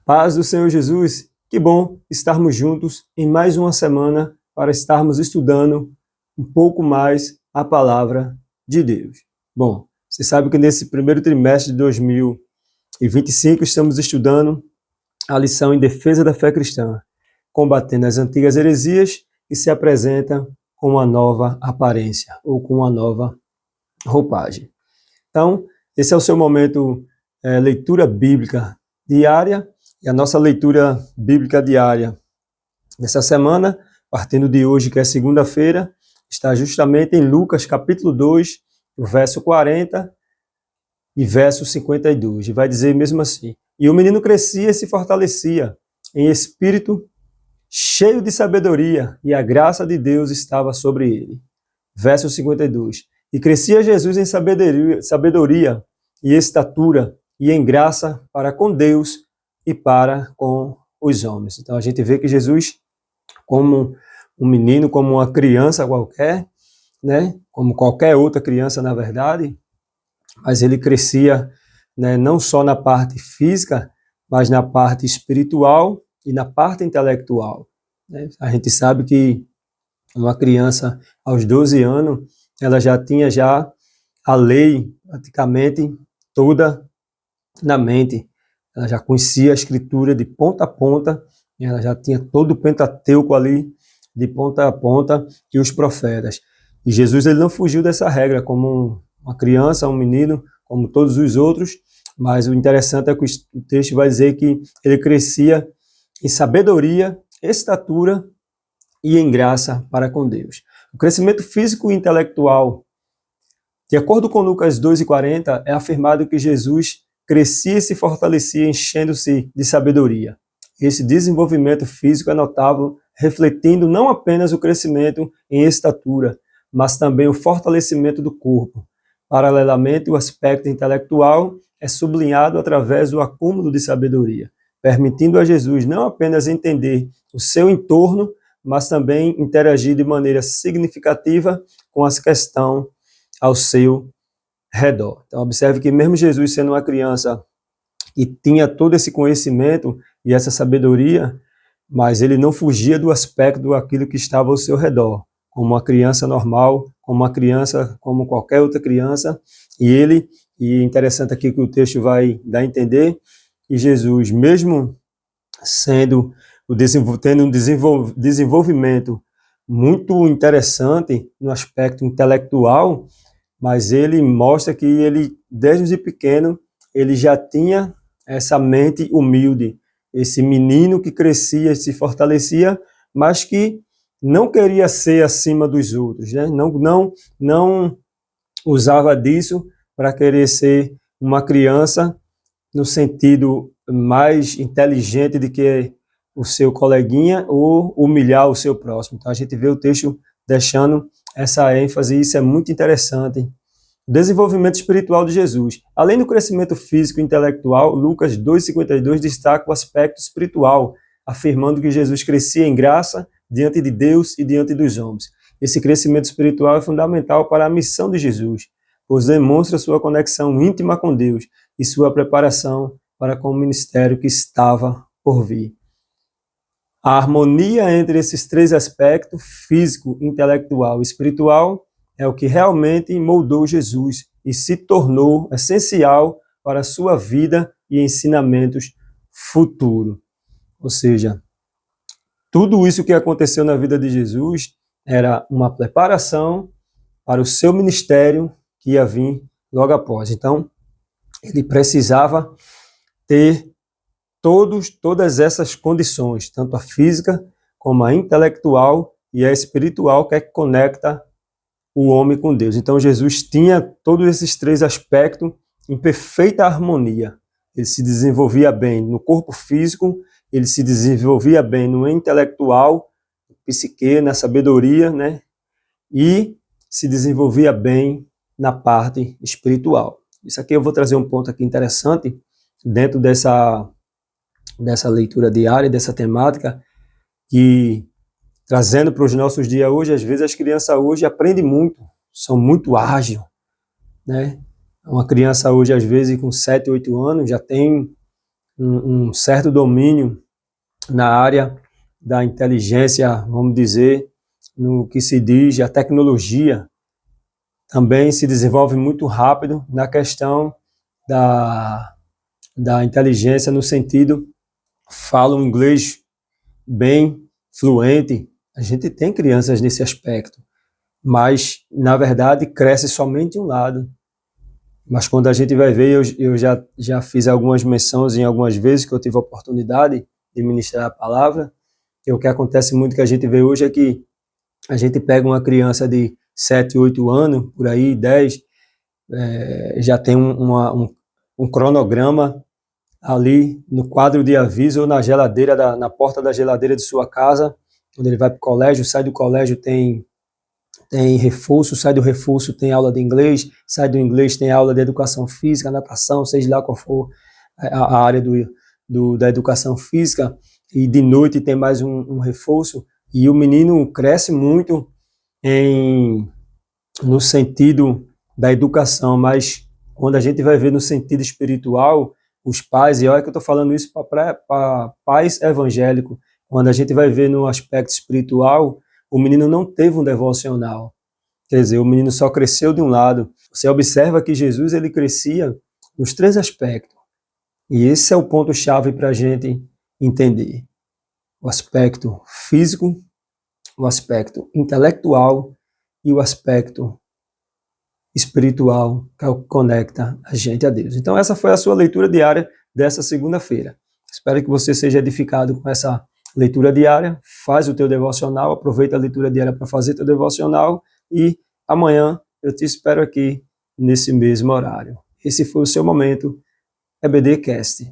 Paz do Senhor Jesus, que bom estarmos juntos em mais uma semana para estarmos estudando um pouco mais a palavra de Deus. Bom, você sabe que nesse primeiro trimestre de 2025 estamos estudando a lição em defesa da fé cristã, combatendo as antigas heresias que se apresentam com uma nova aparência ou com uma nova roupagem. Então, esse é o seu momento leitura bíblica diária. E a nossa leitura bíblica diária dessa semana, partindo de hoje, que é segunda-feira, está justamente em Lucas, capítulo 2, o verso 40 e verso 52. E vai dizer mesmo assim: E o menino crescia e se fortalecia em espírito, cheio de sabedoria, e a graça de Deus estava sobre ele. Verso 52. E crescia Jesus em sabedoria e estatura, e em graça para com Deus e para com os homens. Então a gente vê que Jesus, como um menino, como uma criança qualquer, né, como qualquer outra criança na verdade, mas ele crescia, né, não só na parte física, mas na parte espiritual e na parte intelectual. Né? A gente sabe que uma criança aos 12 anos, ela já tinha a lei praticamente toda na mente. Ela já conhecia a escritura de ponta a ponta, ela já tinha todo o Pentateuco ali, de ponta a ponta, e os profetas. E Jesus ele não fugiu dessa regra, como uma criança, um menino, como todos os outros, mas o interessante é que o texto vai dizer que ele crescia em sabedoria, estatura e em graça para com Deus. O crescimento físico e intelectual, de acordo com Lucas 2,40, é afirmado que Jesus crescia e se fortalecia, enchendo-se de sabedoria. Esse desenvolvimento físico é notável, refletindo não apenas o crescimento em estatura, mas também o fortalecimento do corpo. Paralelamente, o aspecto intelectual é sublinhado através do acúmulo de sabedoria, permitindo a Jesus não apenas entender o seu entorno, mas também interagir de maneira significativa com as questões ao seu redor. Então, observe que mesmo Jesus sendo uma criança que tinha todo esse conhecimento e essa sabedoria, mas ele não fugia do aspecto daquilo que estava ao seu redor, como uma criança normal, como uma criança, como qualquer outra criança, e interessante aqui que o texto vai dar a entender, que Jesus, mesmo tendo um desenvolvimento muito interessante no aspecto intelectual, mas ele mostra que ele, desde pequeno, ele já tinha essa mente humilde, esse menino que crescia e se fortalecia, mas que não queria ser acima dos outros, né? Não usava disso para querer ser uma criança no sentido mais inteligente do que o seu coleguinha ou humilhar o seu próximo. Então a gente vê o texto deixando essa ênfase, e isso é muito interessante. O desenvolvimento espiritual de Jesus. Além do crescimento físico e intelectual, Lucas 2,52 destaca o aspecto espiritual, afirmando que Jesus crescia em graça diante de Deus e diante dos homens. Esse crescimento espiritual é fundamental para a missão de Jesus, pois demonstra sua conexão íntima com Deus e sua preparação para com o ministério que estava por vir. A harmonia entre esses três aspectos, físico, intelectual e espiritual, é o que realmente moldou Jesus e se tornou essencial para a sua vida e ensinamentos futuros. Ou seja, tudo isso que aconteceu na vida de Jesus era uma preparação para o seu ministério que ia vir logo após. Então, ele precisava ter todas essas condições, tanto a física como a intelectual e a espiritual, que é que conecta o homem com Deus. Então Jesus tinha todos esses três aspectos em perfeita harmonia. Ele se desenvolvia bem no corpo físico, ele se desenvolvia bem no intelectual, psique, na sabedoria, né? E se desenvolvia bem na parte espiritual. Isso aqui eu vou trazer um ponto aqui interessante dentro dessa leitura diária, dessa temática, que trazendo para os nossos dias hoje, às vezes as crianças hoje aprendem muito, são muito ágeis, né? Uma criança hoje, às vezes, com 7, 8 anos, já tem um certo domínio na área da inteligência, vamos dizer, no que se diz a tecnologia, também se desenvolve muito rápido na questão da inteligência, no sentido, falam inglês bem fluente. A gente tem crianças nesse aspecto, mas, na verdade, cresce somente um lado. Mas quando a gente vai ver, eu já fiz algumas menções em algumas vezes que eu tive a oportunidade de ministrar a palavra, e o que acontece muito que a gente vê hoje é que a gente pega uma criança de 7, 8 anos, por aí, 10, já tem um cronograma ali no quadro de aviso ou na geladeira, na porta da geladeira de sua casa, quando ele vai para o colégio, sai do colégio, tem reforço, sai do reforço, tem aula de inglês, sai do inglês, tem aula de educação física, natação, seja lá qual for a área da educação física, e de noite tem mais um reforço, e o menino cresce muito no sentido da educação, mas quando a gente vai ver no sentido espiritual, os pais, e olha que eu estou falando isso para pais evangélicos, quando a gente vai ver no aspecto espiritual, o menino não teve um devocional. Quer dizer, o menino só cresceu de um lado. Você observa que Jesus ele crescia nos 3 aspectos. E esse é o ponto-chave para a gente entender. O aspecto físico, o aspecto intelectual e o aspecto espiritual, que é o que conecta a gente a Deus. Então essa foi a sua leitura diária dessa segunda-feira. Espero que você seja edificado com essa leitura diária. Faz o teu devocional, aproveita a leitura diária para fazer teu devocional e amanhã eu te espero aqui nesse mesmo horário. Esse foi o seu momento EBD Cast.